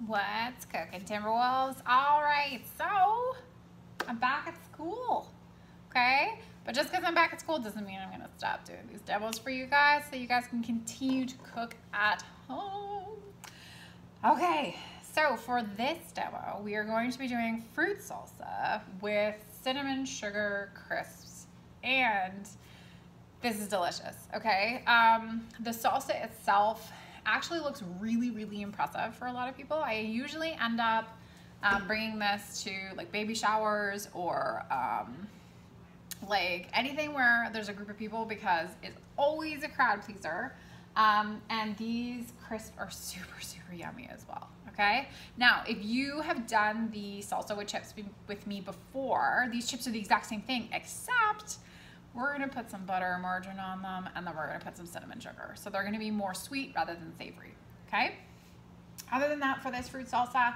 What's cooking, Timberwolves? All right, so I'm back at school, okay? But just because I'm back at school doesn't mean I'm gonna stop doing these demos for you guys so you guys can continue to cook at home. Okay, so for this demo, we are going to be doing fruit salsa with cinnamon sugar crisps, and this is delicious, okay? The salsa itself actually looks really, really impressive for a lot of people. I usually end up bringing this to like baby showers or like anything where there's a group of people because it's always a crowd pleaser. And these crisps are super, super yummy as well, okay? Now, if you have done the salsa with chips with me before, these chips are the exact same thing, except we're gonna put some butter or margarine on them, and then we're gonna put some cinnamon sugar. So they're gonna be more sweet rather than savory, okay? Other than that, for this fruit salsa,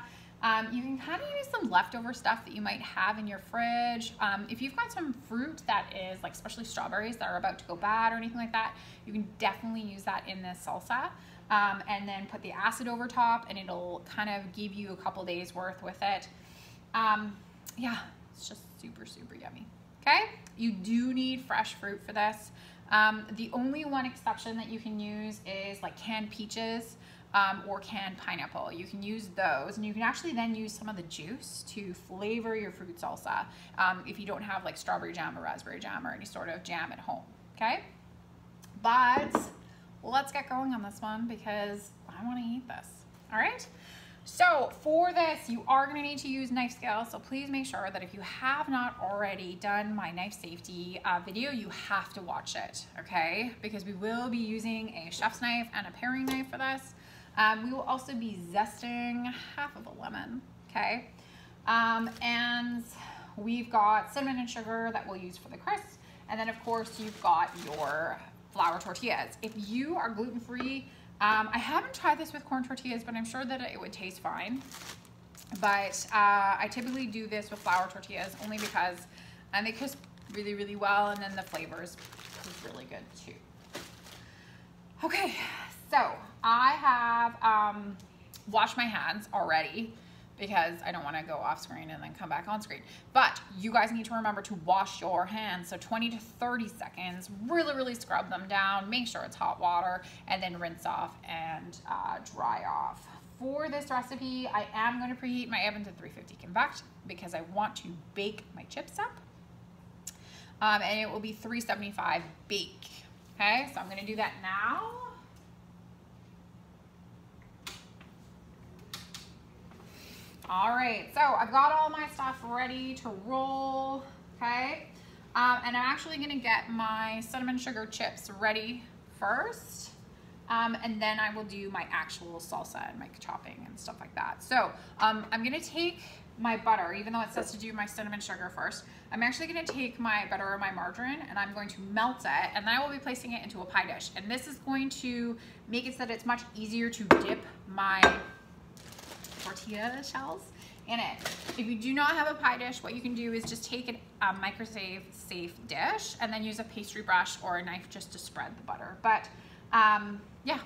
you can kind of use some leftover stuff that you might have in your fridge. If you've got some fruit that is like, especially strawberries that are about to go bad or anything like that, you can definitely use that in this salsa. And then put the acid over top and it'll kind of give you a couple days worth with it. Yeah, it's just super, super yummy. Okay, you do need fresh fruit for this. The only one exception that you can use is like canned peaches or canned pineapple. You can use those, and you can actually then use some of the juice to flavor your fruit salsa if you don't have like strawberry jam or raspberry jam or any sort of jam at home, okay? But let's get going on this one because I want to eat this, all right? So for this, you are going to need to use knife scales. So please make sure that if you have not already done my knife safety video, you have to watch it, okay? Because we will be using a chef's knife and a paring knife for this. We will also be zesting half of a lemon, okay? And we've got cinnamon and sugar that we'll use for the crisps. And then of course you've got your flour tortillas. If you are gluten-free, I haven't tried this with corn tortillas, but I'm sure that it would taste fine. But I typically do this with flour tortillas only because they crisp really, really well, and then the flavors is really good too. Okay, so I have washed my hands already because I don't want to go off screen and then come back on screen. But you guys need to remember to wash your hands. So 20 to 30 seconds, really, really scrub them down. Make sure it's hot water and then rinse off and dry off. For this recipe, I am going to preheat my oven to 350 convect because I want to bake my chips up. And it will be 375 bake. Okay, so I'm going to do that now. All right, so I've got all my stuff ready to roll, okay? And I'm actually gonna get my cinnamon sugar chips ready first, and then I will do my actual salsa and my chopping and stuff like that. So I'm gonna take my butter, even though it says to do my cinnamon sugar first, I'm actually gonna take my butter or my margarine and I'm going to melt it, and then I will be placing it into a pie dish. And this is going to make it so that it's much easier to dip my tortilla shells in it. If you do not have a pie dish, what you can do is just take a microwave safe dish and then use a pastry brush or a knife just to spread the butter. But yeah,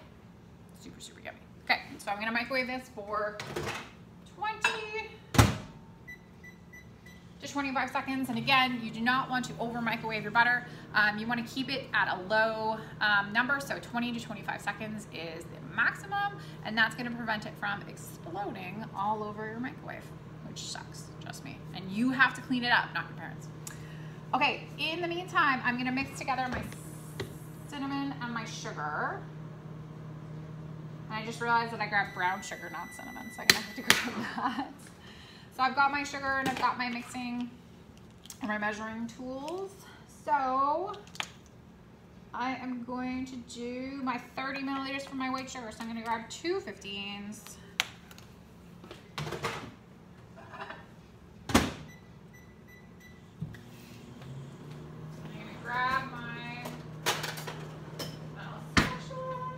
super, super yummy. Okay, so I'm gonna microwave this for 20 to 25 seconds. And again, you do not want to over microwave your butter. You want to keep it at a low number, so 20 to 25 seconds is the maximum, and that's going to prevent it from exploding all over your microwave, which sucks, trust me. And you have to clean it up, not your parents. Okay, in the meantime, I'm going to mix together my cinnamon and my sugar. And I just realized that I grabbed brown sugar, not cinnamon, so I'm going to have to grab that. So I've got my sugar and I've got my mixing and my measuring tools. So I am going to do my 30 milliliters for my white sugar. So I'm going to grab 2 15s. I'm going to grab my spatula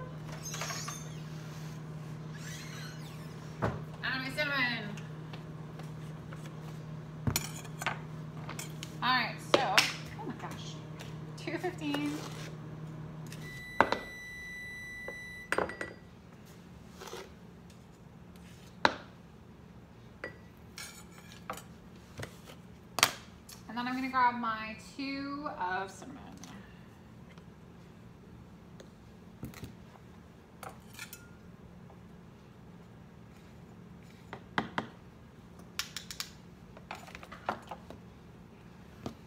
and my cinnamon. All right, so, oh my gosh, 2 15s. then I'm gonna grab my 2 of cinnamon.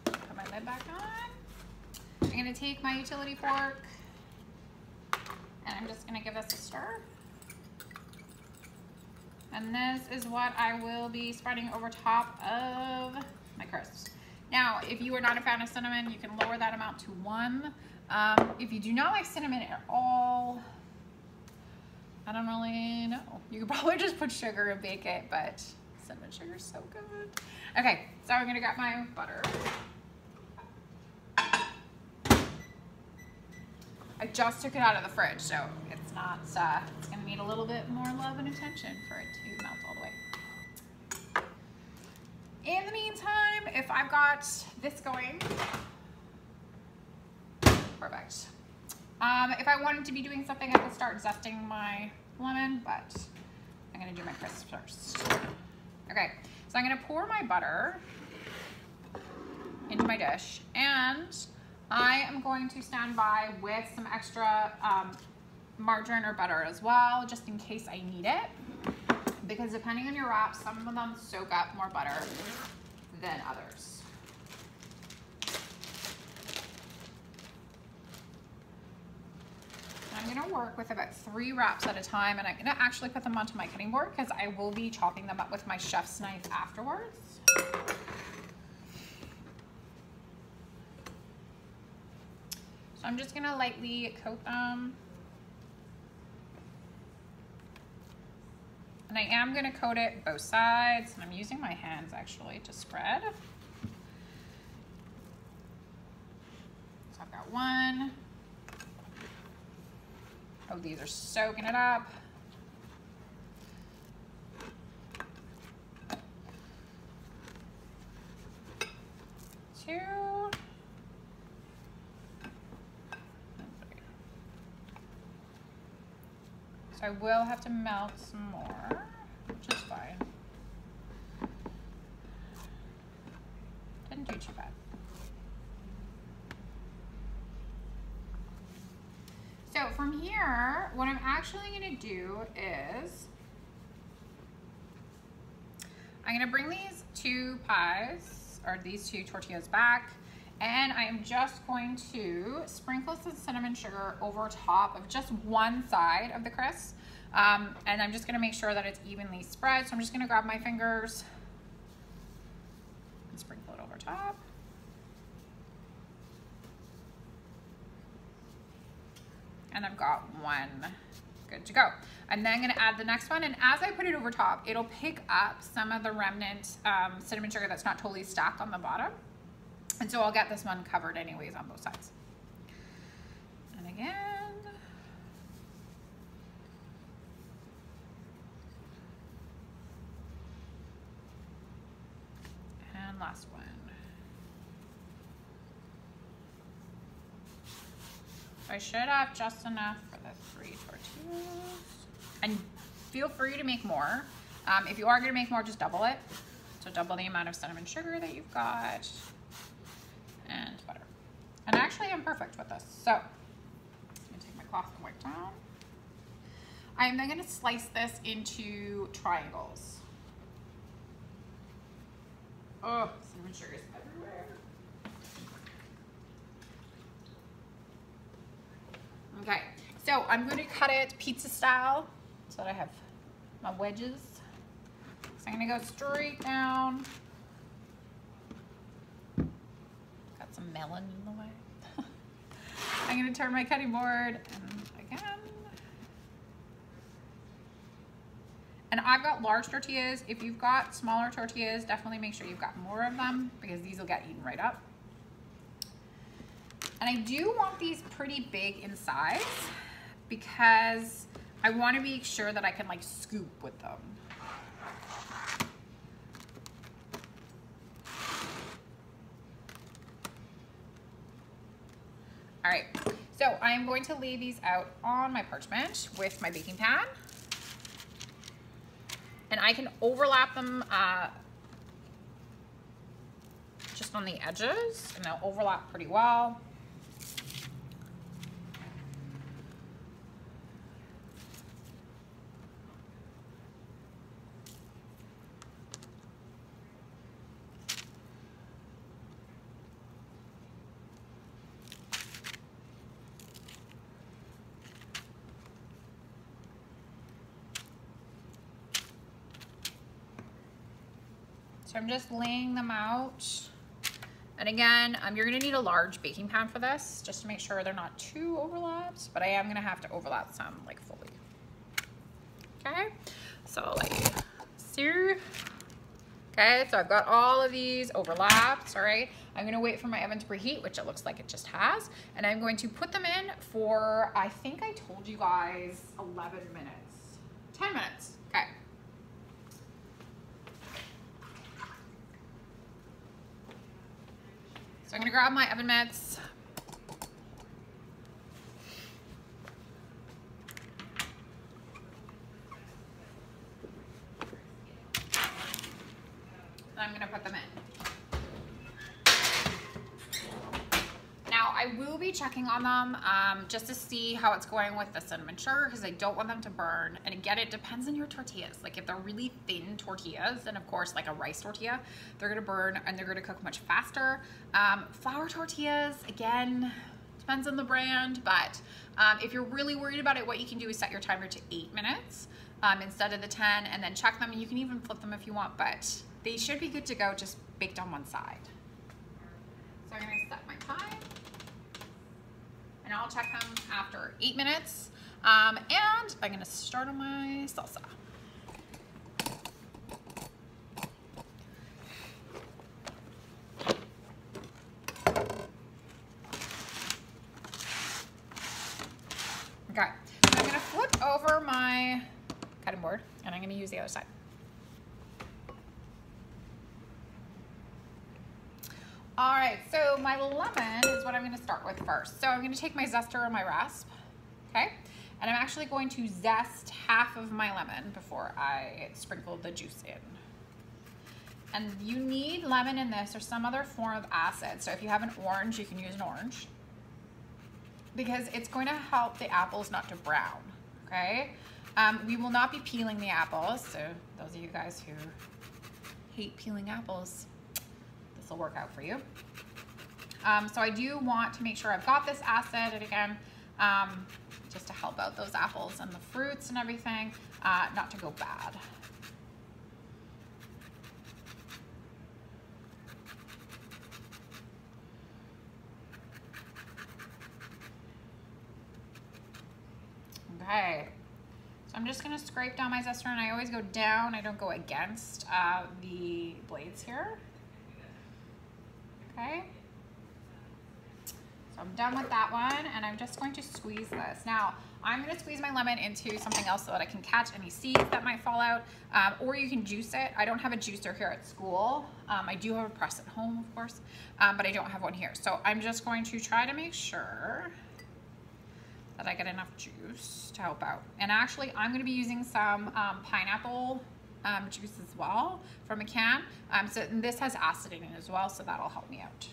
Put my lid back on. I'm gonna take my utility fork and I'm just gonna give this a stir. And this is what I will be spreading over top of my crisps. Now, if you are not a fan of cinnamon, you can lower that amount to 1. If you do not like cinnamon at all, I don't really know. You could probably just put sugar and bake it, but cinnamon sugar is so good. Okay, so I'm gonna grab my butter. I just took it out of the fridge, so it's not, it's gonna need a little bit more love and attention for it to melt all the way. In the meantime, if I've got this going, perfect. If I wanted to be doing something, I could start zesting my lemon, but I'm gonna do my crisps first. Okay, so I'm gonna pour my butter into my dish, and I am going to stand by with some extra margarine or butter as well, just in case I need it. Because depending on your wraps, some of them soak up more butter than others. I'm gonna work with about 3 wraps at a time, and I'm gonna actually put them onto my cutting board because I will be chopping them up with my chef's knife afterwards. So I'm just gonna lightly coat them. And I am gonna coat it both sides, and I'm using my hands actually to spread. So I've got 1. Oh, these are soaking it up. 2. I will have to melt some more, which is fine. Didn't do too bad. So from here, what I'm actually gonna do is, I'm gonna bring these 2 pies, or these 2 tortillas back, and I am just going to sprinkle some cinnamon sugar over top of just one side of the crisp. And I'm just gonna make sure that it's evenly spread. So I'm just gonna grab my fingers and sprinkle it over top. And I've got 1 good to go. And then I'm gonna add the next one. And as I put it over top, it'll pick up some of the remnant cinnamon sugar that's not totally stacked on the bottom. And so I'll get this one covered anyways on both sides. And again. And last one. So I should have just enough for the 3 tortillas. And feel free to make more. If you are gonna make more, just double it. So double the amount of cinnamon sugar that you've got. And butter. And actually I'm perfect with this. So I'm gonna take my cloth and wipe down. I'm then gonna slice this into triangles. Oh, cinnamon sugar is everywhere. Okay, so I'm gonna cut it pizza style so that I have my wedges. So I'm gonna go straight down. Some melon in the way. I'm gonna turn my cutting board and again. And I've got large tortillas. If you've got smaller tortillas, definitely make sure you've got more of them because these will get eaten right up. And I do want these pretty big in size because I want to make sure that I can like scoop with them. All right, so I'm going to lay these out on my parchment with my baking pan. And I can overlap them just on the edges, and they'll overlap pretty well. So I'm just laying them out. And again, you're gonna need a large baking pan for this, just to make sure they're not too overlapped, but I am gonna have to overlap some like fully. Okay, so like, see? Okay, so I've got all of these overlapped, all right? I'm gonna wait for my oven to preheat, which it looks like it just has, and I'm going to put them in for, I think I told you guys 11 minutes, 10 minutes, okay. So I'm gonna grab my oven mitts. And I'm gonna put them in. Now I will be checking on them just to see how it's going with the cinnamon sugar, because I don't want them to burn. And again, it depends on your tortillas. Like if they're really thin tortillas, then of course like a rice tortilla, they're gonna burn and they're gonna cook much faster. Flour tortillas, again, depends on the brand, but if you're really worried about it, what you can do is set your timer to 8 minutes instead of the 10, and then check them, and you can even flip them if you want, but they should be good to go, just baked on one side. So I'm gonna set my time. And I'll check them after 8 minutes. And I'm gonna start on my salsa. Okay, so I'm gonna flip over my cutting board and I'm gonna use the other side. All right, so my lemon is what I'm gonna start with first. So I'm gonna take my zester and my rasp, okay? And I'm actually going to zest half of my lemon before I sprinkle the juice in. And you need lemon in this or some other form of acid. So if you have an orange, you can use an orange, because it's going to help the apples not to brown, okay? We will not be peeling the apples. So those of you guys who hate peeling apples, this will work out for you. So I do want to make sure I've got this acid, and again, just to help out those apples and the fruits and everything, not to go bad. Okay, so I'm just gonna scrape down my zester, and I always go down, I don't go against the blades here. Okay, so I'm done with that one, and I'm just going to squeeze this. Now, I'm gonna squeeze my lemon into something else so that I can catch any seeds that might fall out, or you can juice it. I don't have a juicer here at school. I do have a press at home, of course, but I don't have one here. So I'm just going to try to make sure that I get enough juice to help out. And actually, I'm gonna be using some pineapple juice as well from a can. So this has acid in it as well, so that'll help me out.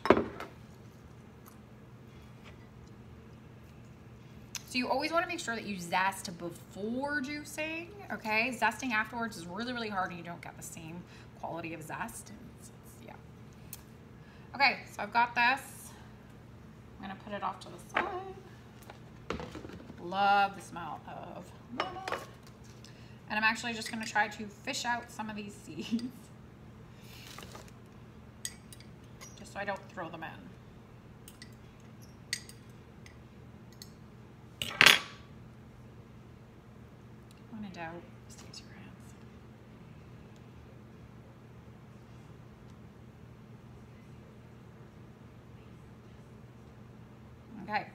So you always want to make sure that you zest before juicing, okay? Zesting afterwards is really, really hard, and you don't get the same quality of zest. Yeah. Okay, so I've got this. I'm gonna put it off to the side. Love the smell of lemon. And I'm actually just gonna try to fish out some of these seeds, just so I don't throw them in. When in doubt, just use your hands. Okay,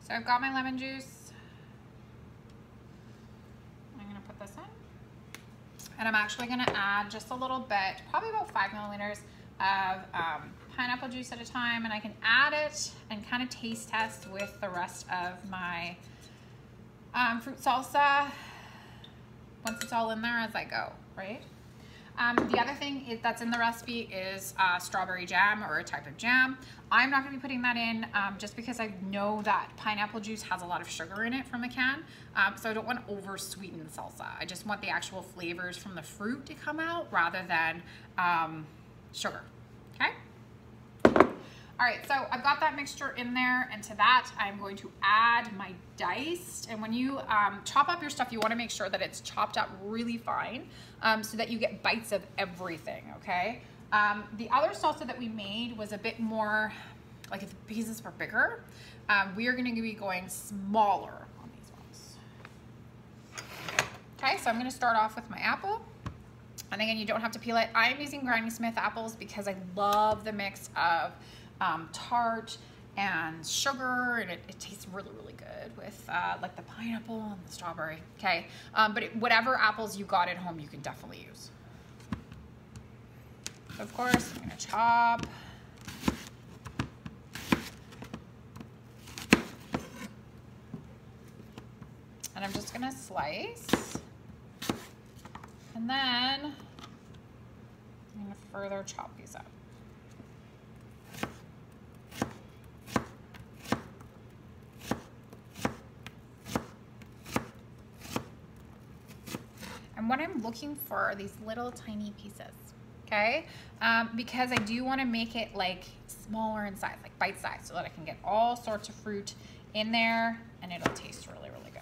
so I've got my lemon juice. This in, and I'm actually going to add just a little bit, probably about 5 milliliters of pineapple juice at a time, and I can add it and kind of taste test with the rest of my fruit salsa once it's all in there as I go, right? The other thing that's in the recipe is strawberry jam, or a type of jam. I'm not going to be putting that in just because I know that pineapple juice has a lot of sugar in it from the can. So I don't want to over sweeten the salsa. I just want the actual flavors from the fruit to come out rather than sugar. Okay? All right, so I've got that mixture in there, and to that I'm going to add my diced. And when you chop up your stuff, you want to make sure that it's chopped up really fine so that you get bites of everything, okay? The other salsa that we made was a bit more, like if the pieces were bigger, we are going to be going smaller on these ones. Okay, so I'm going to start off with my apple. And again, you don't have to peel it. I'm using Granny Smith apples because I love the mix of tart and sugar, and it tastes really, really good with like the pineapple and the strawberry. Okay, but whatever apples you got at home, you can definitely use. So of course, I'm gonna chop. And I'm just gonna slice. And then I'm gonna further chop these up. And what I'm looking for are these little tiny pieces, okay? Because I do want to make it like smaller in size, like bite size, so that I can get all sorts of fruit in there and it'll taste really, really good.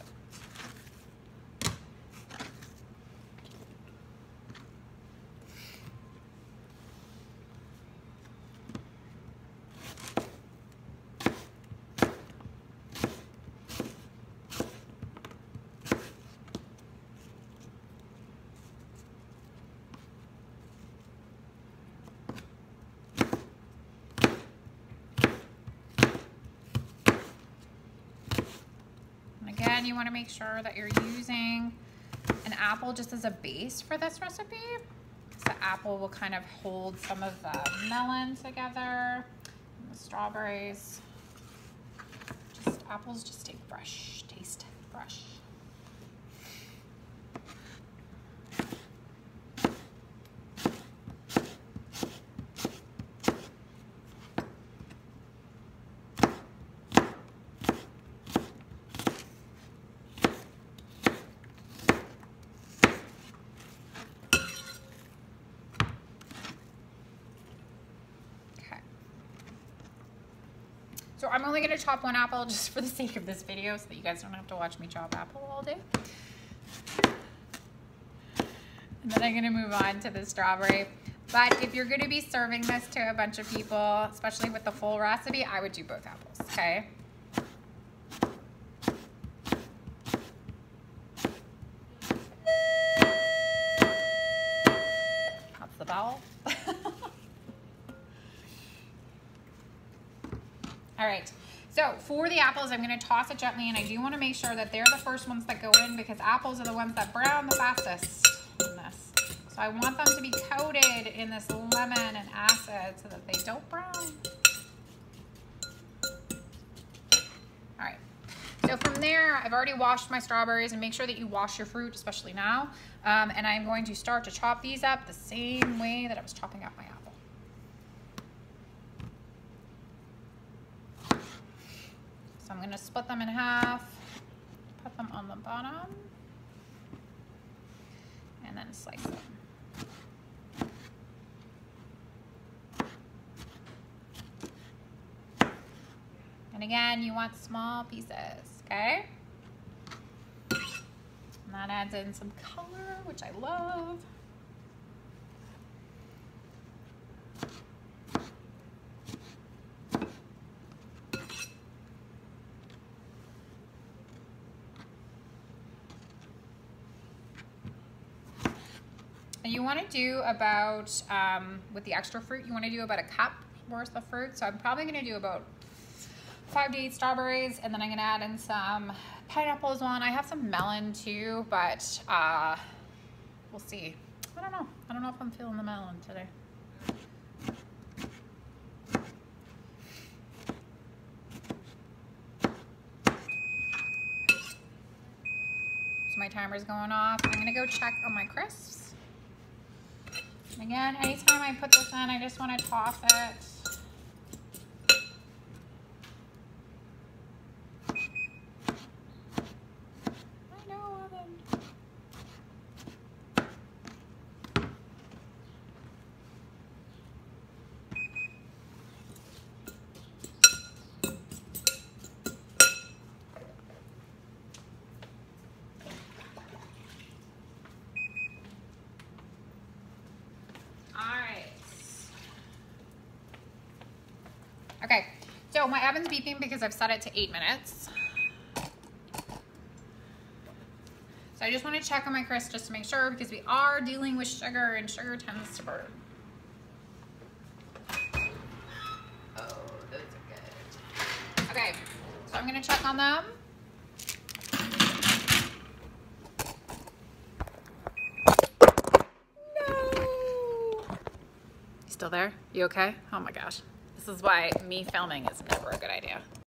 Again, you want to make sure that you're using an apple just as a base for this recipe. So the apple will kind of hold some of the melon together, and the strawberries. Apples just taste fresh. So I'm only going to chop one apple just for the sake of this video so that you guys don't have to watch me chop apple all day. And then I'm going to move on to the strawberry. But if you're going to be serving this to a bunch of people, especially with the full recipe, I would do both apples, okay? That's the bell. All right, so for the apples, I'm gonna toss it gently, and I do wanna make sure that they're the first ones that go in because apples are the ones that brown the fastest in this. So I want them to be coated in this lemon and acid so that they don't brown. All right, so from there, I've already washed my strawberries, and make sure that you wash your fruit, especially now. And I'm going to start to chop these up the same way that I was chopping up my apple. So I'm going to split them in half, put them on the bottom, and then slice them. And again, you want small pieces, okay? And that adds in some color, which I love. And you want to do about, with the extra fruit, you want to do about a cup worth of fruit. So I'm probably going to do about 5 to 8 strawberries, and then I'm going to add in some pineapple as well. And I have some melon too, but we'll see. I don't know. I don't know if I'm feeling the melon today. So my timer's going off. I'm going to go check on my crisps. And again, anytime I put this in, I just want to toss it. Okay, so my oven's beeping because I've set it to 8 minutes. So I just want to check on my crisp just to make sure, because we are dealing with sugar and sugar tends to burn. Oh, those are good. Okay, so I'm going to check on them. No! You still there? You okay? Oh my gosh. This is why me filming is never a good idea.